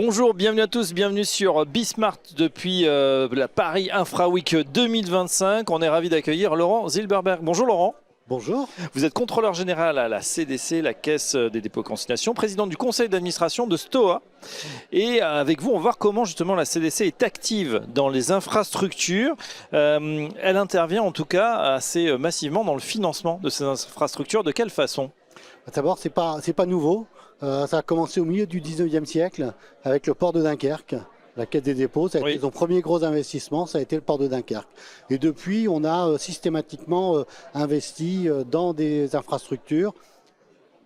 Bonjour, bienvenue à tous, bienvenue sur Bismart depuis la Paris Infra Week 2025. On est ravi d'accueillir Laurent Zilberberg. Bonjour Laurent. Bonjour. Vous êtes contrôleur général à la CDC, la Caisse des dépôts et consignations, président du conseil d'administration de Stoa. Et avec vous, on va voir comment justement la CDC est active dans les infrastructures. Elle intervient en tout cas assez massivement dans le financement de ces infrastructures. De quelle façon ? D'abord, c'est pas nouveau. Ça a commencé au milieu du 19e siècle avec le port de Dunkerque. La Caisse des dépôts, ça a été son premier gros investissement, ça a été le port de Dunkerque. Et depuis, on a systématiquement investi dans des infrastructures,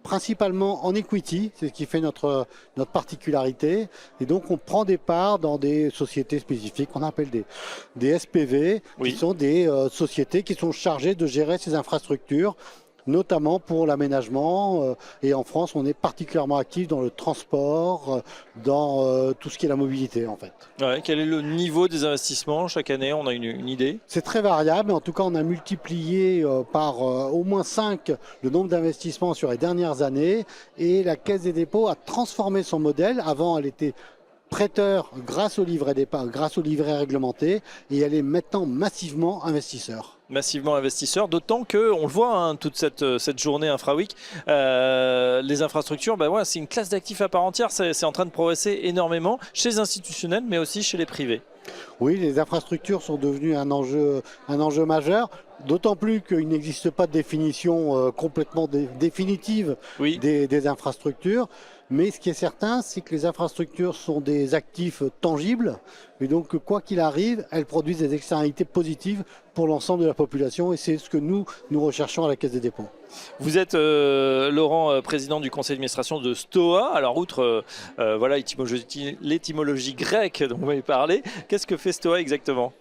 principalement en equity, c'est ce qui fait notre particularité. Et donc, on prend des parts dans des sociétés spécifiques qu'on appelle des SPV, qui sont des sociétés qui sont chargées de gérer ces infrastructures, notamment pour l'aménagement. Et en France, on est particulièrement actif dans le transport, dans tout ce qui est la mobilité en fait. Ouais, quel est le niveau des investissements chaque année? On a une idée? C'est très variable, mais en tout cas, on a multiplié par au moins 5 le nombre d'investissements sur les dernières années. Et la Caisse des dépôts a transformé son modèle. Avant, elle était prêteur grâce au livret d'épargne, grâce au livret réglementé, et elle est maintenant massivement investisseur. Massivement investisseur, d'autant que, on le voit, hein, toute cette journée Infra Week, les infrastructures, c'est une classe d'actifs à part entière, c'est en train de progresser énormément chez les institutionnels, mais aussi chez les privés. Oui, les infrastructures sont devenues un enjeu majeur, d'autant plus qu'il n'existe pas de définition complètement définitive des infrastructures. Mais ce qui est certain, c'est que les infrastructures sont des actifs tangibles. Et donc, quoi qu'il arrive, elles produisent des externalités positives pour l'ensemble de la population. Et c'est ce que nous recherchons à la Caisse des dépôts. Vous êtes, Laurent, président du conseil d'administration de Stoa. Alors, outre l'étymologie grecque dont vous m'avez parlé, qu'est-ce que fait Stoa exactement ?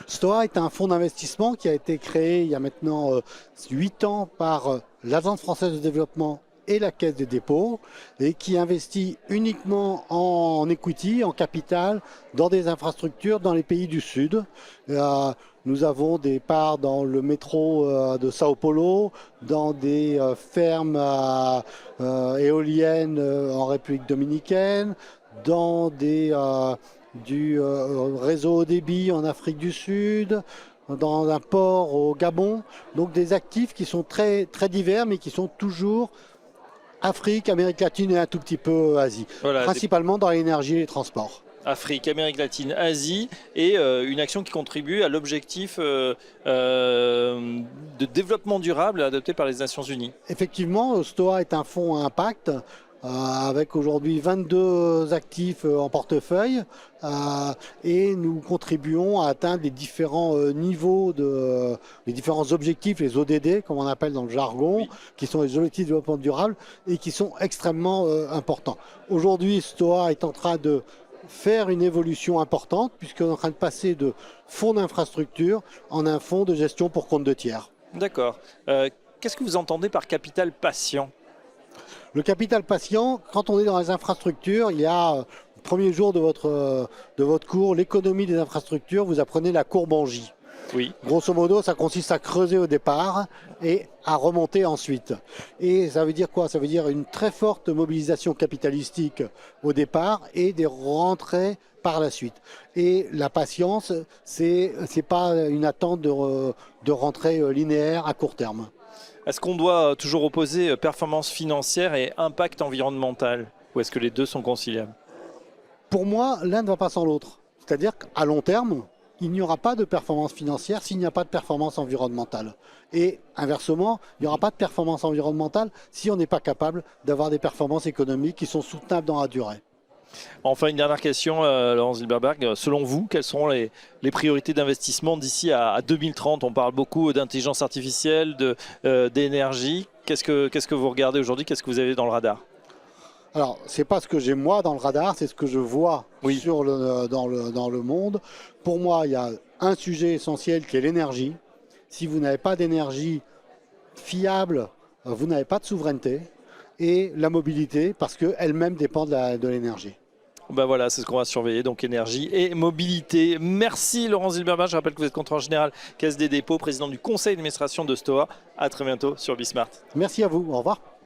Stoa est un fonds d'investissement qui a été créé il y a maintenant 8 ans par l'Agence française de développement et la Caisse des dépôts, et qui investit uniquement en equity, en capital, dans des infrastructures dans les pays du Sud. Nous avons des parts dans le métro de Sao Paulo, dans des fermes éoliennes en République dominicaine, dans du réseau haut débit en Afrique du Sud, dans un port au Gabon. Donc des actifs qui sont très, très divers, mais qui sont toujours Afrique, Amérique latine et un tout petit peu Asie. Voilà, principalement dans l'énergie et les transports. Afrique, Amérique latine, Asie, et une action qui contribue à l'objectif de développement durable adopté par les Nations Unies. Effectivement, Stoa est un fonds à impact avec aujourd'hui 22 actifs en portefeuille et nous contribuons à atteindre les différents niveaux, les différents objectifs, les ODD comme on appelle dans le jargon, qui sont les objectifs de développement durable et qui sont extrêmement importants. Aujourd'hui, Stoa est en train de faire une évolution importante puisqu'on est en train de passer de fonds d'infrastructure en un fonds de gestion pour compte de tiers. D'accord. Qu'est-ce que vous entendez par capital patient ? Le capital patient, quand on est dans les infrastructures, il y a le premier jour de votre cours, l'économie des infrastructures, vous apprenez la courbe en J. Oui. Grosso modo, ça consiste à creuser au départ et à remonter ensuite. Et ça veut dire quoi? Ça veut dire une très forte mobilisation capitalistique au départ et des rentrées par la suite. Et la patience, c'est pas une attente de rentrée linéaire à court terme. Est-ce qu'on doit toujours opposer performance financière et impact environnemental? Ou est-ce que les deux sont conciliables? Pour moi, l'un ne va pas sans l'autre. C'est-à-dire qu'à long terme, il n'y aura pas de performance financière s'il n'y a pas de performance environnementale. Et inversement, il n'y aura pas de performance environnementale si on n'est pas capable d'avoir des performances économiques qui sont soutenables dans la durée. Enfin, une dernière question, Laurent Zilberberg. Selon vous, quelles seront les priorités d'investissement d'ici à 2030? On parle beaucoup d'intelligence artificielle, d'énergie. Qu'est-ce que vous regardez aujourd'hui? Qu'est-ce que vous avez dans le radar? Alors, ce n'est pas ce que j'ai moi dans le radar, c'est ce que je vois dans le monde. Pour moi, il y a un sujet essentiel qui est l'énergie. Si vous n'avez pas d'énergie fiable, vous n'avez pas de souveraineté. Et la mobilité, parce qu'elle-même dépend de l'énergie. Voilà, c'est ce qu'on va surveiller, donc énergie et mobilité. Merci Laurent Zilberberg, je rappelle que vous êtes contrôleur général Caisse des dépôts, président du conseil d'administration de Stoa. À très bientôt sur Bismart. Merci à vous, au revoir.